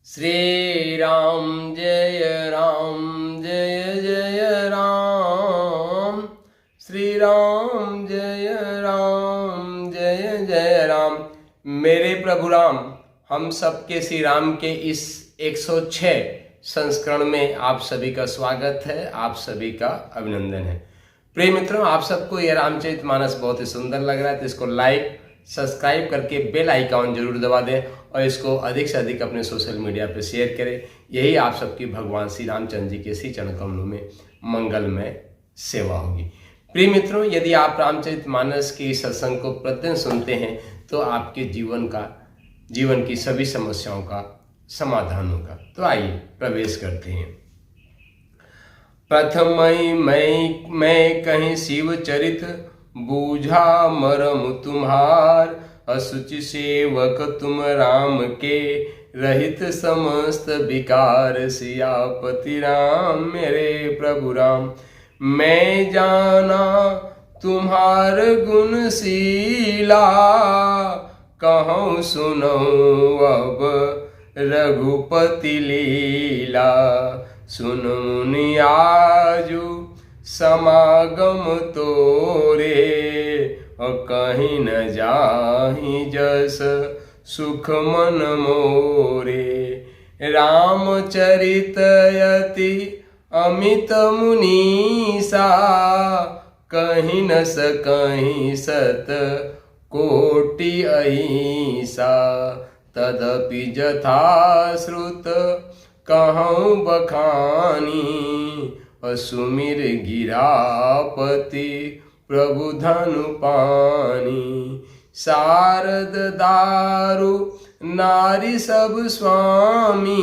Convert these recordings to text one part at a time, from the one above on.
श्री राम जय राम जय जय राम। श्री राम जय राम जय जय राम। मेरे प्रभु राम, हम सबके श्री राम के इस 106 संस्करण में आप सभी का स्वागत है, आप सभी का अभिनंदन है। प्रिय मित्रों, आप सबको यह रामचरितमानस बहुत ही सुंदर लग रहा है तो इसको लाइक सब्सक्राइब करके बेल आइकॉन जरूर दबा दें और इसको अधिक से अधिक अपने सोशल मीडिया पर शेयर करें। यही आप सबकी भगवान श्री रामचंद्र जी के श्री चरण कमलों में मंगलमय सेवा होगी। प्रिय मित्रों, यदि आप रामचरितमानस के इस सत्संग को प्रतिदिन सुनते हैं तो आपके जीवन की सभी समस्याओं का समाधान होगा। तो आइए प्रवेश करते हैं। प्रथमई मैं कहीं शिव चरित, बूझा मरम तुम्हार। असुचि सेवक तुम राम के, रहित समस्त विकार। सियापति राम मेरे प्रभु राम, मैं जाना तुम्हार गुणशीला। कहूँ सुनो अब रघुपति लीला। सुन मुनि आजु समागम तोरे, और कहीं न जाहि जस सुख मन मोरे। रामचरित अति अमित मुनीसा, कहीं न सकहीं सत कोटि अहिंसा। तदपि जथाश्रुत कहूँ बखानी, सुमिर गिरापति प्रभु धनु पानी। शारद दारु नारी सब स्वामी,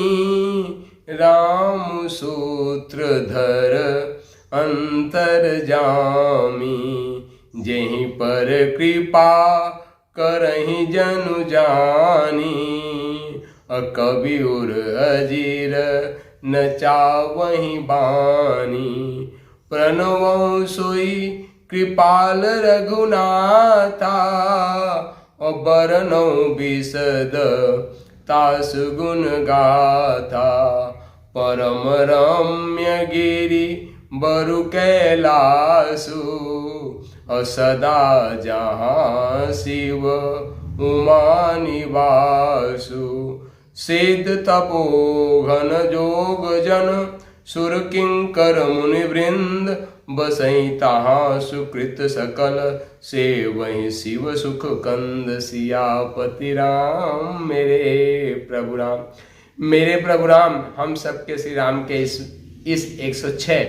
राम सूत्रधर अंतर जामी। जेहि पर कृपा करहि जनु जानी, कवि उर अजीर न चावहि बानी। प्रणवं सोई कृपाल रघुनाथा, और बरनौं बिशद तास गुण गाथा। परम रम्य गिरि बरु कैलासु, और सदा जहाँ शिव उमा निवासु। सिद्ध तपोघन जोग जन, सुर किंकर मुनि वृंद। बसई तहाँ सुकृत सकल, से वही शिव सुख कंद। सियापति राम मेरे प्रभु राम। मेरे प्रभु राम, हम सबके श्री राम के इस 106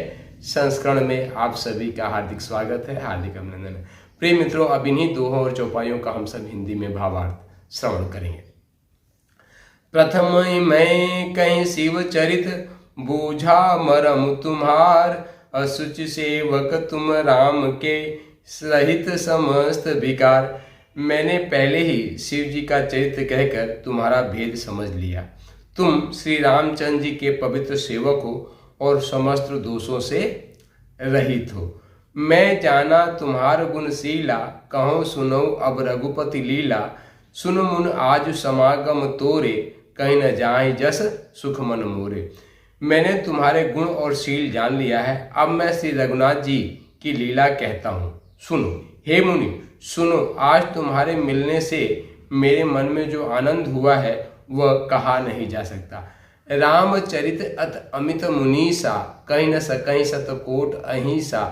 संस्करण में आप सभी का हार्दिक स्वागत है, हार्दिक अभिनंदन है। प्रिय मित्रों, अब इन्हीं दोहों और चौपाइयों का हम सब हिंदी में भावार्थ श्रवण करेंगे। प्रथम मैं कहीं शिव चरित, बूझा मरम तुम्हार। असुचि सेवक तुम राम के, सहित समस्त विकार। मैंने पहले ही शिव जी का चरित्र कहकर तुम्हारा भेद समझ लिया। तुम श्री रामचंद्र जी के पवित्र सेवक हो और समस्त दोषों से रहित हो। मैं जाना तुम्हार गुणशीला, कहूँ सुनो अब रघुपति लीला। सुन मुन आज समागम तोरे, कहीं न जाए जस सुख मन मोरे। मैंने तुम्हारे गुण और शील जान लिया है, अब मैं श्री रघुनाथ जी की लीला कहता हूँ। सुनो हे मुनि, सुनो। आज तुम्हारे मिलने से मेरे मन में जो आनंद हुआ है वह कहा नहीं जा सकता। रामचरित अत अमित मुनीसा, कहीं न सकहीं सतकोट अहिंसा।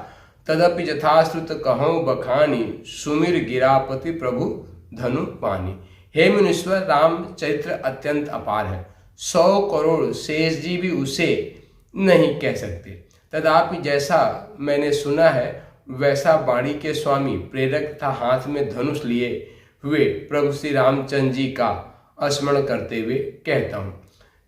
तदपि यथाश्रुत कहूँ बखानी, सुमिर गिरापति प्रभु धनु पानी। हे मुनीश्वर, रामचरित्र अत्यंत अपार है। 100 करोड़ शेष जी भी उसे नहीं कह सकते। तथापि जैसा मैंने सुना है वैसा वाणी के स्वामी प्रेरक तथा हाथ में धनुष लिए हुए प्रभु श्री रामचंद्र जी का स्मरण करते हुए कहता हूँ।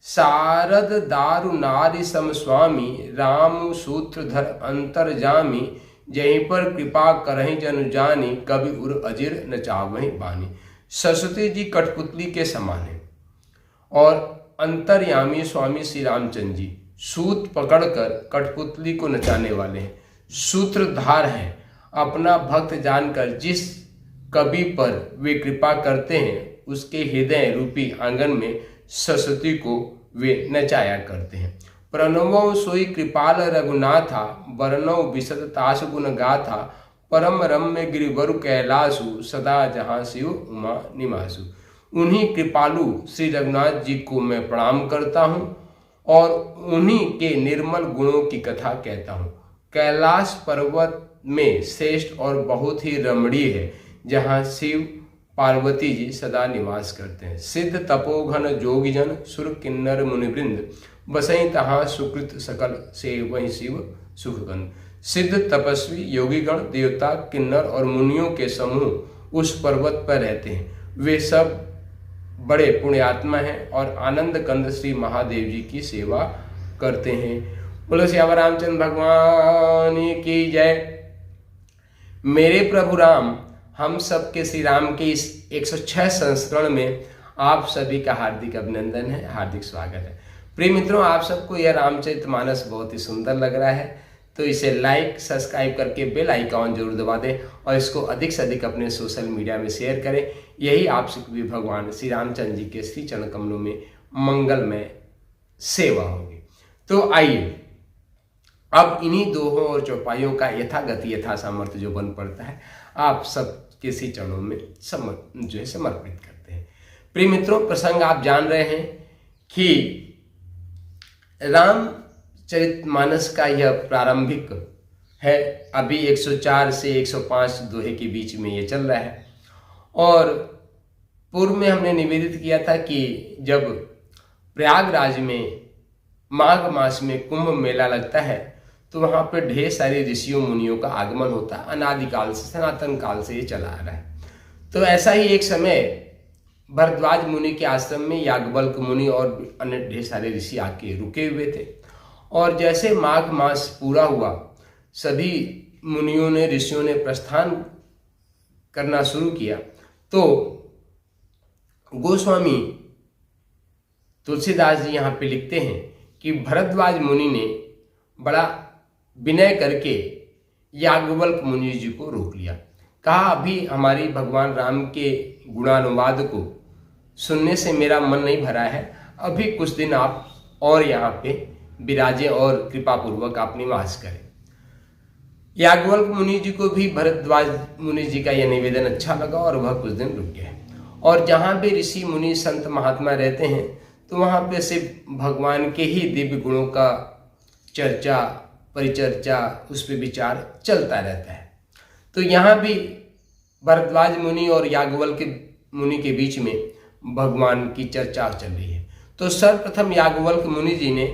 शारद दारु नारी सम स्वामी, राम सूत्रधर अंतर जामी। जहीं पर कृपा करहि जनु जानी, कवि उर अजिर न चावहि बानी। सरस्वती जी कठपुतली के समान है और अंतर्यामी स्वामी श्री रामचंद्र जी सूत पकड़कर कठपुतली को नचाने वाले हैं, सूत्रधार हैं। अपना भक्त जानकर जिस कवि पर वे कृपा करते हैं उसके हृदय रूपी आंगन में सरस्वती को वे नचाया करते हैं। प्रणवो सोई कृपाल रघुनाथा, वर्णव विशद तास गुण गाथा, परम रम्य गिरिवरु कैलासु, सदा जहाँ शिव उमा निवासु। उन्हीं कृपालु श्री रघुनाथ जी को मैं प्रणाम करता हूँ और उन्हीं के निर्मल गुणों की कथा कहता हूँ। कैलाश पर्वत में श्रेष्ठ और बहुत ही रमणीय है, जहाँ शिव पार्वती जी सदा निवास करते हैं। सिद्ध तपोघन जोगीजन सुर किन्नर मुनिवृंद, बसई तहाँ सुकृत सकल से वही शिव सुखगंध। सिद्ध तपस्वी योगीगण देवता किन्नर और मुनियों के समूह उस पर्वत पर रहते हैं। वे सब बड़े पुण्यात्मा हैं और आनंद कंद श्री महादेव जी की सेवा करते हैं। बोलो श्यावर रामचंद्र भगवान की जय। मेरे प्रभु राम, हम सब के श्री राम के इस 106 संस्करण में आप सभी का हार्दिक अभिनंदन है, हार्दिक स्वागत है। प्रिय मित्रों, आप सबको यह रामचरितमानस बहुत ही सुंदर लग रहा है तो इसे लाइक सब्सक्राइब करके बेल आइकॉन जरूर दबा दें और इसको अधिक से अधिक अपने सोशल मीडिया में शेयर करें। यही आपसे भी भगवान श्री रामचंद्र जी के श्री चरण कमलों में मंगलमय सेवा होगी। तो आइए अब इन्हीं दोहों और चौपाइयों का यथागति यथा सामर्थ्य जो बन पड़ता है आप सब के श्री चरणों में समर्पित करते हैं। प्रिय मित्रों, प्रसंग आप जान रहे हैं कि रामचरितमानस का यह प्रारंभिक है। अभी 104 से 105 दोहे के बीच में ये चल रहा है और पूर्व में हमने निवेदित किया था कि जब प्रयागराज में माघ मास में कुंभ मेला लगता है तो वहाँ पर ढेर सारे ऋषियों मुनियों का आगमन होता है। अनादिकाल से, सनातन काल से ये चला आ रहा है। तो ऐसा ही एक समय भरद्वाज मुनि के आश्रम में याज्ञवल्क्य मुनि और अन्य ढेर सारे ऋषि आके रुके हुए थे और जैसे माघ मास पूरा हुआ सभी मुनियों ने, ऋषियों ने प्रस्थान करना शुरू किया तो गोस्वामी तुलसीदास जी यहाँ पे लिखते हैं कि भरद्वाज मुनि ने बड़ा विनय करके याज्ञवल्क्य मुनि जी को रोक लिया। कहा, अभी हमारी भगवान राम के गुणानुवाद को सुनने से मेरा मन नहीं भरा है, अभी कुछ दिन आप और यहाँ पे विराजें और कृपा पूर्वक आप निवास करें। याज्ञवल्क्य मुनि जी को भी भरद्वाज मुनि जी का यह निवेदन अच्छा लगा और वह कुछ दिन रुक गए। और जहाँ भी ऋषि मुनि संत महात्मा रहते हैं तो वहाँ पे सिर्फ भगवान के ही दिव्य गुणों का चर्चा परिचर्चा, उस पर विचार चलता रहता है। तो यहाँ भी भरद्वाज मुनि और याज्ञवल्क्य मुनि के बीच में भगवान की चर्चा चल रही है। तो सर्वप्रथम याज्ञवल्क्य मुनि जी ने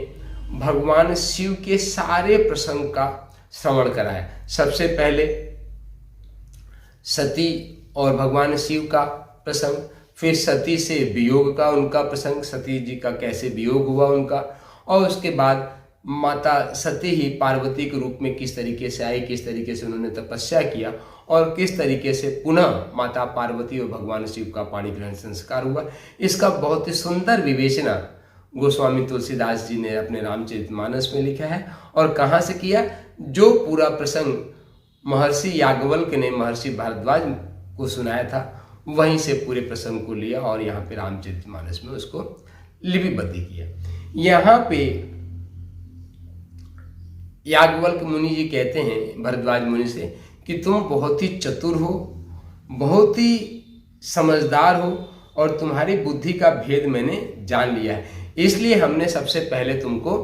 भगवान शिव के सारे प्रसंग का श्रवण कराया। सबसे पहले सती और भगवान शिव का प्रसंग, फिर सती से वियोग का उनका प्रसंग, सती जी का कैसे वियोग हुआ उनका, और उसके बाद माता सती ही पार्वती के रूप में किस तरीके से आई, किस तरीके से उन्होंने तपस्या किया और किस तरीके से पुनः माता पार्वती और भगवान शिव का पाणी ग्रहण संस्कार हुआ। इसका बहुत ही सुंदर विवेचना गोस्वामी तुलसीदास जी ने अपने रामचरितमानस में लिखा है। और कहाँ से किया? जो पूरा प्रसंग महर्षि याज्ञवल्क्य ने महर्षि भारद्वाज को सुनाया था वहीं से पूरे प्रसंग को लिया और यहाँ पे रामचरितमानस में उसको लिपिबद्ध किया। यहाँ पे याज्ञवल्क्य मुनि जी कहते हैं भरद्वाज मुनि से कि तुम बहुत ही चतुर हो, बहुत ही समझदार हो और तुम्हारी बुद्धि का भेद मैंने जान लिया है, इसलिए हमने सबसे पहले तुमको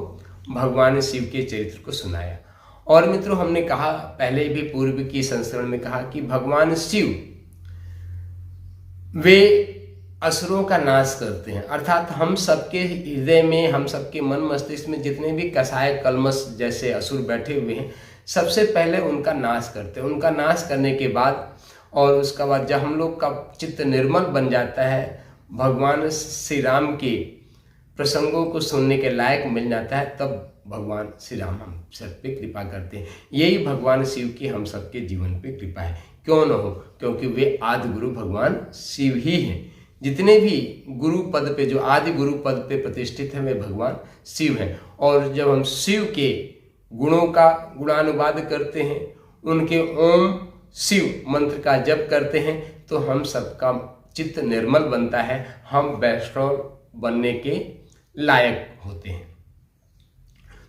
भगवान शिव के चरित्र को सुनाया। और मित्रों, हमने कहा पहले भी पूर्व की संस्करण में कहा कि भगवान शिव वे असुरों का नाश करते हैं, अर्थात हम सबके हृदय में, हम सबके मन मस्तिष्क में जितने भी कसाय कलमश जैसे असुर बैठे हुए हैं सबसे पहले उनका नाश करते हैं। उनका नाश करने के बाद और उसका बाद जब हम लोग का चित्त निर्मल बन जाता है, भगवान श्री राम के प्रसंगों को सुनने के लायक मिल जाता है, तब भगवान श्री राम हम सब पे कृपा करते हैं। यही भगवान शिव की हम सबके जीवन पे कृपा है। क्यों न हो, क्योंकि वे आदि गुरु भगवान शिव ही हैं। जितने भी गुरु पद पे, जो आदि गुरु पद पे प्रतिष्ठित हैं, वे भगवान शिव हैं। और जब हम शिव के गुणों का गुणानुवाद करते हैं, उनके ओम शिव मंत्र का जप करते हैं, तो हम सबका चित्त निर्मल बनता है, हम वैष्णव बनने के लायक होते हैं।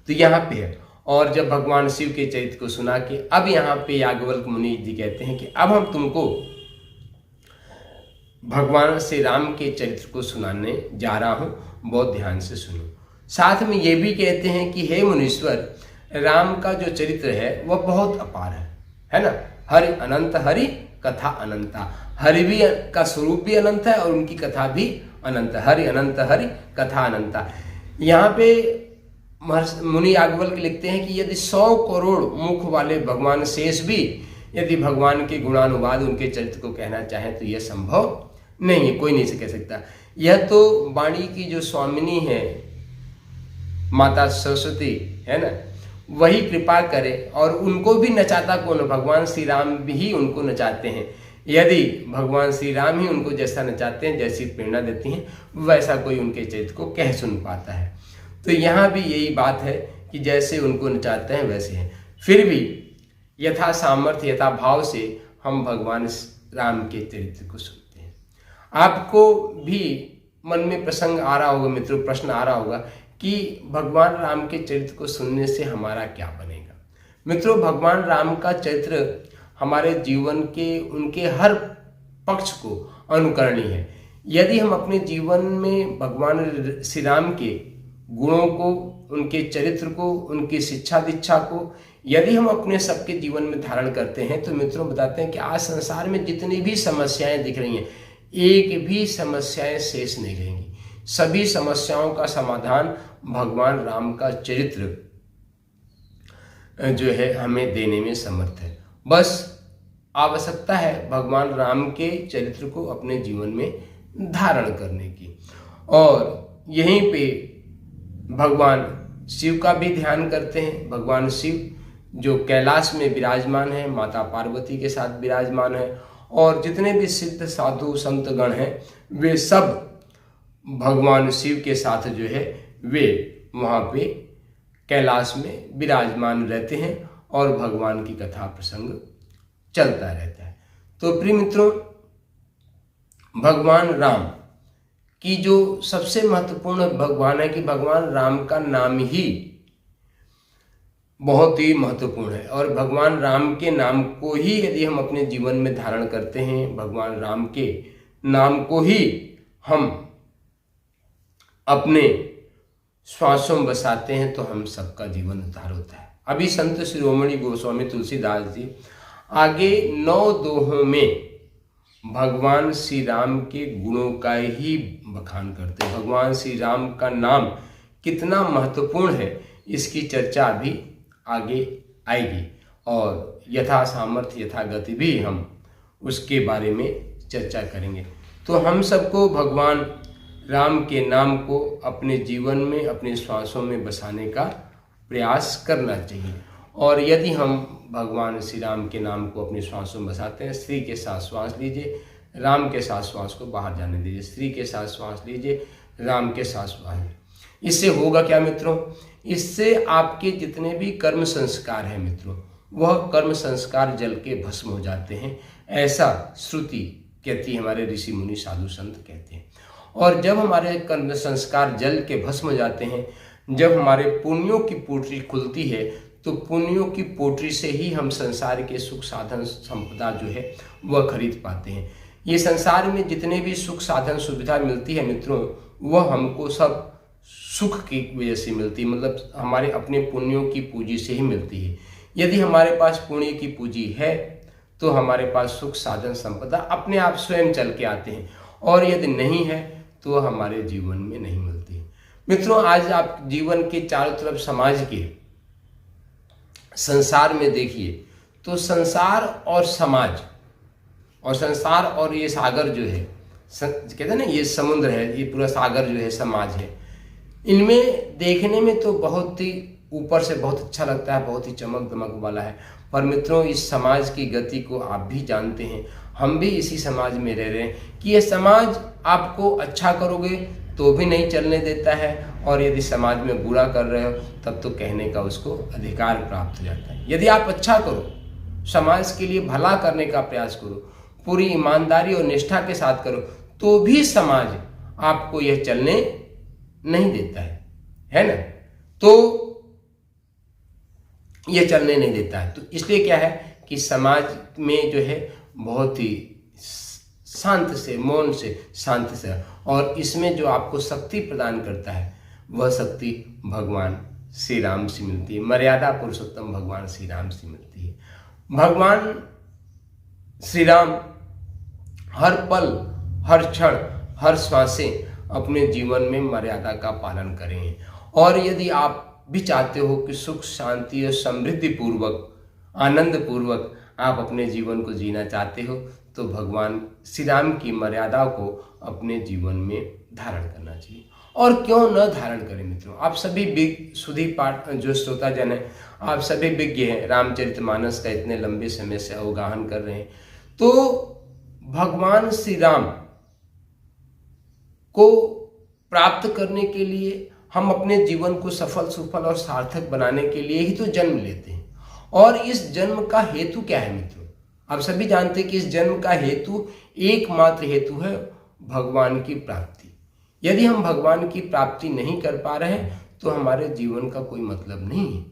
तो यहाँ पे है। और जब भगवान शिव के चरित्र को सुना के अब यहाँ पे याज्ञवल्क्य मुनि जी कहते हैं कि अब हम तुमको भगवान श्री राम के चरित्र को सुनाने जा रहा हूँ, बहुत ध्यान से सुनो। साथ में ये भी कहते हैं कि हे मुनीश्वर, राम का जो चरित्र है वह बहुत अपार है ना। हरि अनंत हरि कथा अनंता, हरि भी का स्वरूप भी अनंत है और उनकी कथा भी अनंत। हरि अनंत हरि कथा अनंता। यहाँ पे मुनि याज्ञवल्क्य लिखते हैं कि यदि 100 करोड़ मुख वाले भगवान शेष भी यदि भगवान के गुणानुवाद उनके चरित्र को कहना चाहें तो यह संभव नहीं है, कोई नहीं कह सकता। यह तो वाणी की जो स्वामिनी है माता सरस्वती है ना, वही कृपा करे। और उनको भी नचाता कौन? भगवान श्री राम भी उनको नचाते हैं। यदि भगवान श्री राम ही उनको जैसा नचाते हैं, जैसी प्रेरणा देती हैं, वैसा कोई उनके चरित्र को कह सुन पाता है। तो यहाँ भी यही बात है कि जैसे उनको नचाते हैं वैसे हैं। फिर भी यथा सामर्थ्य यथा भाव से हम भगवान राम के चरित्र को सुनते हैं। आपको भी मन में प्रसंग आ रहा होगा मित्रों, प्रश्न आ रहा होगा कि भगवान राम के चरित्र को सुनने से हमारा क्या बनेगा। मित्रों, भगवान राम का चरित्र हमारे जीवन के उनके हर पक्ष को अनुकरणीय है। यदि हम अपने जीवन में भगवान श्री राम के गुणों को, उनके चरित्र को, उनकी शिक्षा दीक्षा को यदि हम अपने सबके जीवन में धारण करते हैं तो मित्रों बताते हैं कि आज संसार में जितनी भी समस्याएं दिख रही हैं, एक भी समस्याएं शेष नहीं रहेंगी। सभी समस्याओं का समाधान भगवान राम का चरित्र जो है हमें देने में समर्थ है। बस आवश्यकता है भगवान राम के चरित्र को अपने जीवन में धारण करने की। और यहीं पे भगवान शिव का भी ध्यान करते हैं। भगवान शिव जो कैलाश में विराजमान है, माता पार्वती के साथ विराजमान है, और जितने भी सिद्ध साधु संत गण हैं वे सब भगवान शिव के साथ जो है वे वहाँ पे कैलाश में विराजमान रहते हैं और भगवान की कथा प्रसंग चलता रहता है। तो प्रिय मित्रों, भगवान राम की जो सबसे महत्वपूर्ण भगवान है कि भगवान राम का नाम ही बहुत ही महत्वपूर्ण है। और भगवान राम के नाम को ही यदि हम अपने जीवन में धारण करते हैं, भगवान राम के नाम को ही हम अपने श्वासों में बसाते हैं तो हम सबका जीवन उद्धार होता है। अभी संत शिरोमणि गोस्वामी तुलसीदास जी आगे 9 दोहों में भगवान श्री राम के गुणों का ही बखान करते हैं। भगवान श्री राम का नाम कितना महत्वपूर्ण है इसकी चर्चा अभी आगे आएगी, और यथा सामर्थ्य यथा गति भी हम उसके बारे में चर्चा करेंगे। तो हम सबको भगवान राम के नाम को अपने जीवन में, अपने श्वासों में बसाने का प्रयास करना चाहिए। और यदि हम भगवान श्री राम के नाम को अपने श्वासों में बसाते हैं, श्री के साथ श्वास लीजिए, राम के साथ श्वास को बाहर जाने दीजिए, श्री के साथ श्वास लीजिए, राम के साथ श्वास। इससे होगा क्या मित्रों? इससे आपके जितने भी कर्म संस्कार हैं मित्रों, वह कर्म संस्कार जल के भस्म हो जाते हैं, ऐसा श्रुति कहती है, हमारे ऋषि मुनि साधु संत कहते हैं। और जब हमारे कर्म संस्कार जल के भस्म हो जाते हैं, जब हमारे पुण्यों की पोटली खुलती है, तो पुण्यों की पोटली से ही हम संसार के सुख साधन संपदा जो है वह खरीद पाते हैं। ये संसार में जितने भी सुख साधन सुविधा मिलती है मित्रों, वह हमको सब सुख की वजह से मिलती है, मतलब हमारे अपने पुण्यों की पूंजी से ही मिलती है। यदि हमारे पास पुण्य की पूंजी है तो हमारे पास सुख साधन संपदा अपने आप स्वयं चल के आते हैं, और यदि नहीं है तो हमारे जीवन में नहीं मिलती है। मित्रों, आज आप जीवन के चारों तरफ समाज के संसार में देखिए तो संसार और समाज और संसार और ये सागर जो है, कहते हैं ना, ये समुद्र है, ये पूरा सागर जो है समाज है, इनमें देखने में तो बहुत ही ऊपर से बहुत अच्छा लगता है, बहुत ही चमक दमक वाला है। पर मित्रों, इस समाज की गति को आप भी जानते हैं, हम भी इसी समाज में रह रहे हैं कि ये समाज आपको अच्छा करोगे तो भी नहीं चलने देता है, और यदि समाज में बुरा कर रहे हो तब तो कहने का उसको अधिकार प्राप्त हो जाता है। यदि आप अच्छा करो, समाज के लिए भला करने का प्रयास करो, पूरी ईमानदारी और निष्ठा के साथ करो, तो भी समाज आपको यह चलने नहीं देता है ना। तो ये चलने नहीं देता है। तो इसलिए क्या है कि समाज में जो है बहुत ही शांत से, मौन से, शांत से, और इसमें जो आपको शक्ति प्रदान करता है वह शक्ति भगवान श्री राम से मिलती है, मर्यादा पुरुषोत्तम भगवान श्री राम से मिलती है। भगवान श्री राम हर पल, हर क्षण, हर श्वासें अपने जीवन में मर्यादा का पालन करें। और यदि आप भी चाहते हो कि सुख, शांति और समृद्धि पूर्वक, आनंद पूर्वक आप अपने जीवन को जीना चाहते हो, तो भगवान श्री राम की मर्यादा को अपने जीवन में धारण करना चाहिए। और क्यों न धारण करें मित्रों, आप सभी सुधी पाठ जो श्रोताजन है, आप सभी विज्ञ हैं, रामचरितमानस का इतने लंबे समय से अवगाहन कर रहे हैं। तो भगवान श्री राम को प्राप्त करने के लिए, हम अपने जीवन को सफल, सुफल और सार्थक बनाने के लिए ही तो जन्म लेते हैं। और इस जन्म का हेतु क्या है मित्रों? आप सभी जानते हैं कि इस जन्म का हेतु, एकमात्र हेतु है भगवान की प्राप्ति। यदि हम भगवान की प्राप्ति नहीं कर पा रहे हैं तो हमारे जीवन का कोई मतलब नहीं है।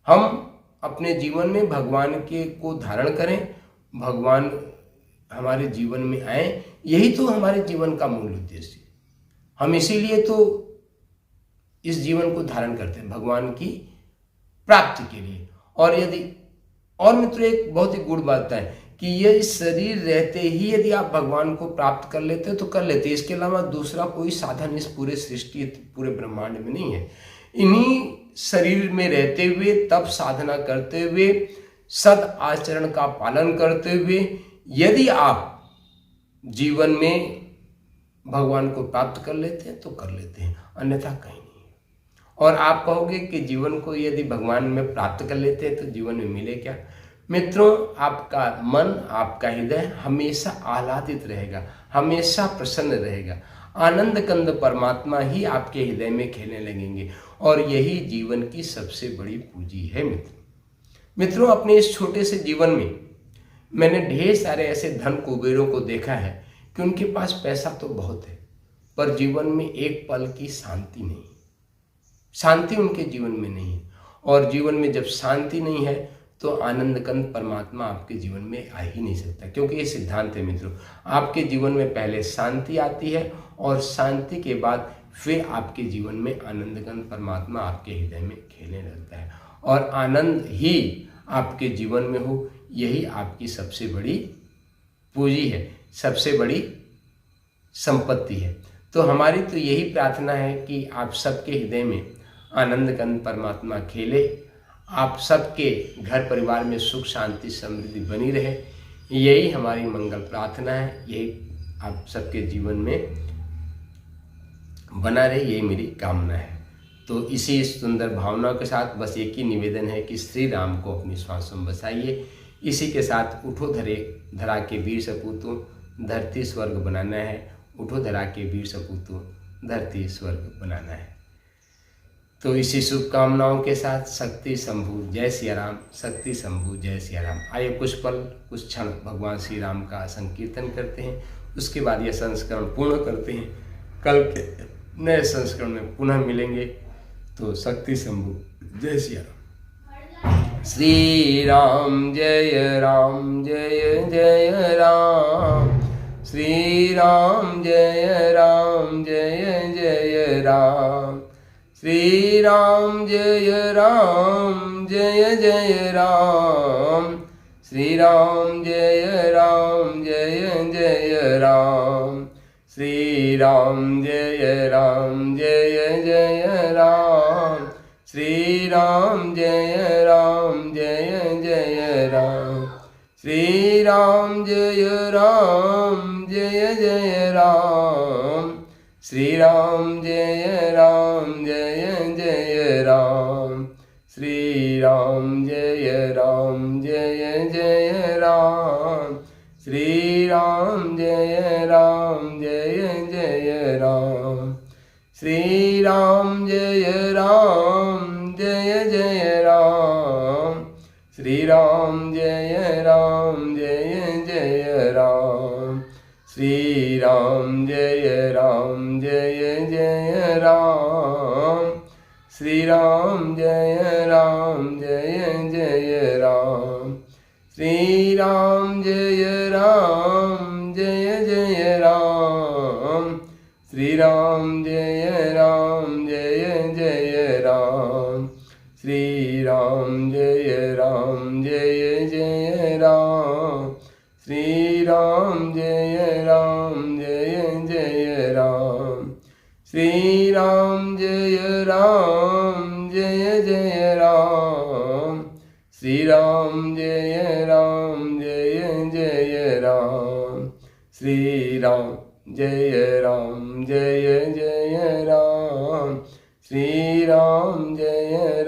हम अपने जीवन में भगवान के को धारण करें, भगवान हमारे जीवन में आए, यही तो हमारे जीवन का मूल उद्देश्य है। हम इसीलिए तो इस जीवन को धारण करते हैं, भगवान की प्राप्ति के लिए। और मित्रों एक बहुत ही गुड़ बात है कि ये शरीर रहते ही यदि आप भगवान को प्राप्त कर लेते हो तो कर लेते हैं। इसके अलावा दूसरा कोई साधन इस पूरे सृष्टि, पूरे ब्रह्मांड में नहीं है। इन्हीं शरीर में रहते हुए, तप साधना करते हुए, सद आचरण का पालन करते हुए यदि आप जीवन में भगवान को प्राप्त कर लेते हैं तो कर लेते हैं, अन्यथा कहीं नहीं। और आप कहोगे कि जीवन को यदि भगवान में प्राप्त कर लेते हैं तो जीवन में मिले क्या? मित्रों, आपका मन, आपका हृदय हमेशा आह्लादित रहेगा, हमेशा प्रसन्न रहेगा। आनंद कंद परमात्मा ही आपके हृदय में खेलने लगेंगे, और यही जीवन की सबसे बड़ी पूंजी है मित्रों, अपने इस छोटे से जीवन में मैंने ढेर सारे ऐसे धन कुबेरों को देखा है कि उनके पास पैसा तो बहुत है, पर जीवन में एक पल की शांति नहीं, शांति उनके जीवन में नहीं है। और जीवन में जब शांति नहीं है तो आनंद कंद परमात्मा आपके जीवन में आ ही नहीं सकता, क्योंकि ये सिद्धांत है मित्रों, आपके जीवन में पहले शांति आती है और शांति के बाद फिर आपके जीवन में आनंद कंद परमात्मा आपके हृदय में खेलने लगता है। और आनंद ही आपके जीवन में हो, यही आपकी सबसे बड़ी पूंजी है, सबसे बड़ी संपत्ति है। तो हमारी तो यही प्रार्थना है कि आप सबके हृदय में आनंद कंद परमात्मा खेले, आप सबके घर परिवार में सुख, शांति, समृद्धि बनी रहे, यही हमारी मंगल प्रार्थना है, यही आप सबके जीवन में बना रहे, यही मेरी कामना है। तो इसी सुंदर भावना के साथ बस एक ही निवेदन है कि श्री राम को अपनी श्वासों में बसाइए। इसी के साथ उठो धरा के वीर सपूतों, धरती स्वर्ग बनाना है। उठो धरा के वीर सपूतों, धरती स्वर्ग बनाना है। तो इसी शुभकामनाओं के साथ शक्ति शंभु जय सिया राम, शक्ति शंभु जय सिया राम। आइए कुछ पल, कुछ क्षण भगवान श्री राम का संकीर्तन करते हैं, उसके बाद यह संस्करण पूर्ण करते हैं। कल के नए संस्करण में पुनः मिलेंगे। तो शक्ति शंभु जय सिया राम। श्री राम जय राम, जय जय राम। श्री राम जय राम, जय जय राम। श्री राम जय राम, जय जय राम। श्री राम जय राम, जय जय राम। श्री राम जय राम, जय जय राम। श्री राम जय राम, जय जय राम। श्री राम जय राम, जय जय राम। श्री राम जय राम, जय जय राम। श्री राम जय राम, जय जय राम। श्री राम जय राम, जय जय राम। श्री राम जय राम, जय जय राम। श्री राम जय राम, जय जय राम। श्री राम जय राम, जय जय राम। श्री राम जय जय राम, श्री राम जय जय राम, श्री राम जय जय राम, श्री राम जय जय राम, श्री राम जय जय राम, श्री राम जय जय राम, श्री राम जय जय राम, श्री राम जय जय राम, श्री राम जय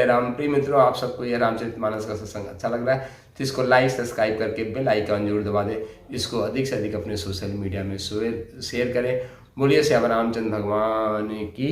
राम। प्रिय मित्रों, आप सबको यह रामचरितमानस का सत्संग अच्छा लग रहा है तो इसको लाइक सब्सक्राइब करके बेल आइकन जरूर दबा दें। इसको अधिक से अधिक अपने सोशल मीडिया में शेयर करें। बोलिए श्याम रामचंद्र भगवान की